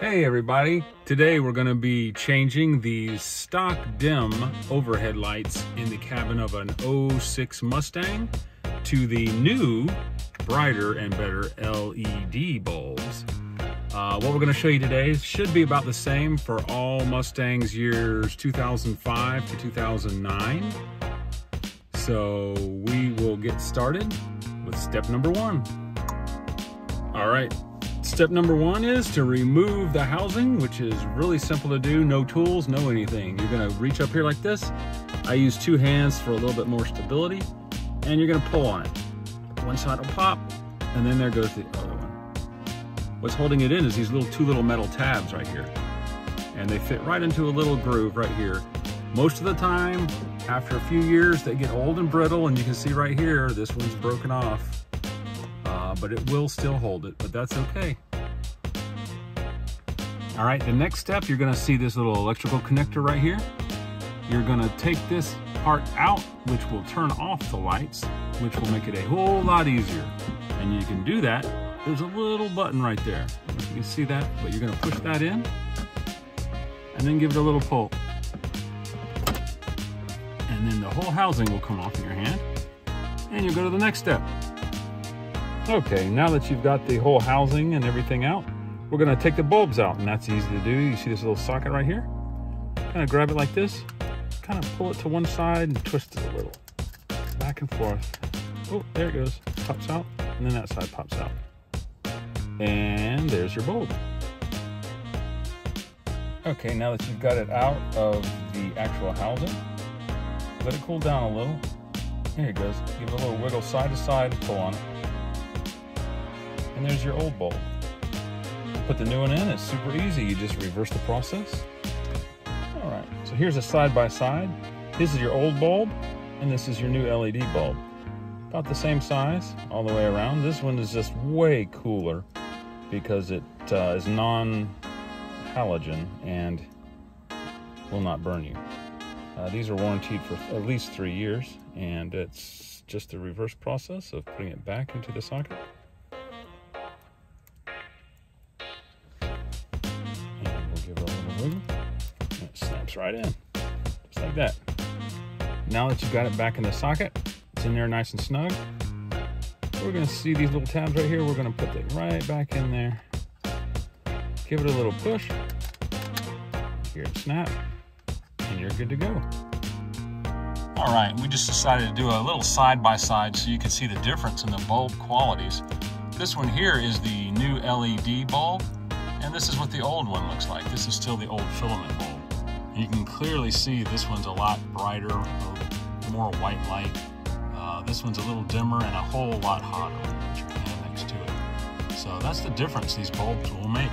Hey everybody, today we're going to be changing the stock dim overhead lights in the cabin of an 06 Mustang to the new, brighter and better LED bulbs. What we're going to show you today should be about the same for all Mustangs years 2005 to 2009. So we will get started with step number one. All right. Step number one is to remove the housing, which is really simple to do. No tools, no anything. You're gonna reach up here like this. I use two hands for a little bit more stability, and you're gonna pull on it. One side will pop, and then there goes the other one. What's holding it in is these two little metal tabs right here. And they fit right into a little groove right here. Most of the time, after a few years, they get old and brittle, and you can see right here, this one's broken off. But it will still hold it, but that's okay. All right, the next step, you're gonna see this little electrical connector right here. You're gonna take this part out, which will turn off the lights, which will make it a whole lot easier. And you can do that. There's a little button right there. I don't know if you can see that, but you're gonna push that in and then give it a little pull. And then the whole housing will come off in your hand and you'll go to the next step. Okay, now that you've got the whole housing and everything out, we're gonna take the bulbs out, and that's easy to do. You see this little socket right here? Kind of grab it like this, kind of pull it to one side and twist it a little. Back and forth. Oh, there it goes. Pops out, and then that side pops out. And there's your bulb. Okay, now that you've got it out of the actual housing, let it cool down a little. Here it goes. Give it a little wiggle side to side and pull on it. And there's your old bulb. Put the new one in, it's super easy. You just reverse the process. All right, so here's a side by side. This is your old bulb, and this is your new LED bulb. About the same size all the way around. This one is just way cooler because it is non-halogen and will not burn you. These are warranted for at least 3 years, and it's just the reverse process of putting it back into the socket. It snaps right in, just like that. Now that you've got it back in the socket, it's in there nice and snug. We're gonna see these little tabs right here. We're gonna put it right back in there. Give it a little push. Hear it snap, and you're good to go. All right, we just decided to do a little side by side so you can see the difference in the bulb qualities. This one here is the new LED bulb. And this is what the old one looks like. This is still the old filament bulb. You can clearly see this one's a lot brighter, more white light. This one's a little dimmer and a whole lot hotter when you put your hand next to it. So that's the difference these bulbs will make.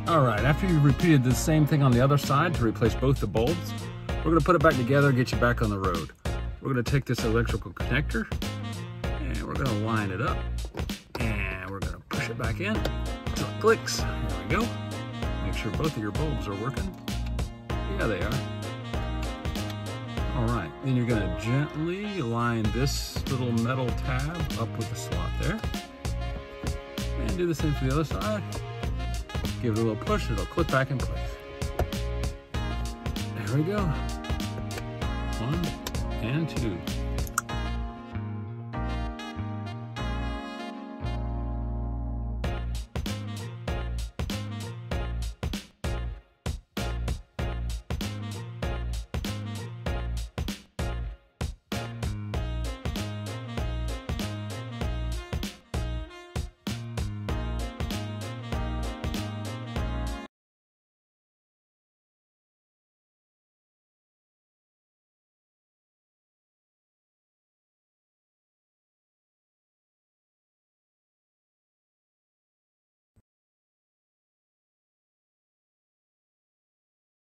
All right, after you've repeated the same thing on the other side to replace both the bulbs, we're gonna put it back together, get you back on the road. We're gonna take this electrical connector and we're gonna line it up and we're gonna push it back in. So it clicks. There we go. Make sure both of your bulbs are working. Yeah, they are. All right. Then you're going to gently line this little metal tab up with the slot there. And do the same for the other side. Give it a little push. It'll clip back in place. There we go. 1 and 2.